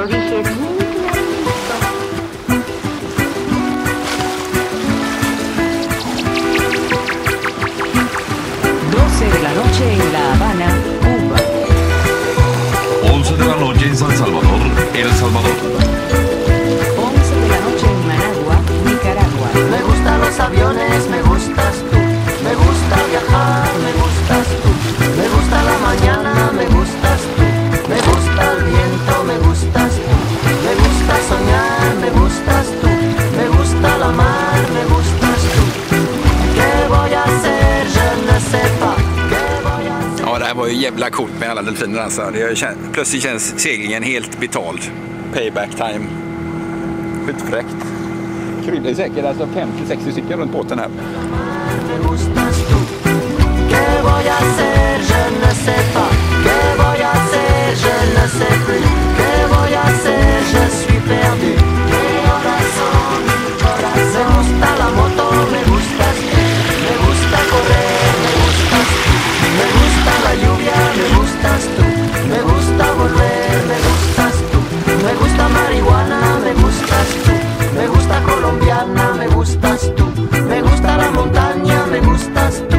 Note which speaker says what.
Speaker 1: lo dije, es muy clarito.
Speaker 2: 12 de la noche en La Habana, Cuba.
Speaker 3: 11 de la noche en San Salvador, El Salvador.
Speaker 2: 11 de la noche en Managua, Nicaragua.
Speaker 4: Me gustan los aviones, me gustas tú. Me gusta viajar, me gustas tú. Me gusta la mañana, me gustas tú. Me gusta el viento, me gustas tú. Me gusta soñar, me gustas tú. Me gusta la mar, me gustas tú. ¿Qué voy a hacer? Je ne sais pas. ¿Qué voy a hacer?
Speaker 5: Ja, det här var ju jävla coolt med alla delfinerna. Alltså. Plötsligt känns seglingen helt betald. Payback time. Skitfräckt. Det är säkert alltså 50-60 stycken runt båten här.
Speaker 4: Me gustas tú. ¿Qué voy a hacer? Je ne sais pas. ¿Qué voy a hacer? Je ne sais plus. ¿Qué voy a hacer? Je suis perdu. Mi corazón, mi corazón. Me gusta la moto, me gustas tú. Me gusta correr, me gustas tú. Me gusta la lluvia, me gustas tú. Me gusta volver, me gustas tú. Me gusta marihuana, me gustas tú. Me gusta colombiana, me gustas tú. Me gusta la montaña, me gustas tú.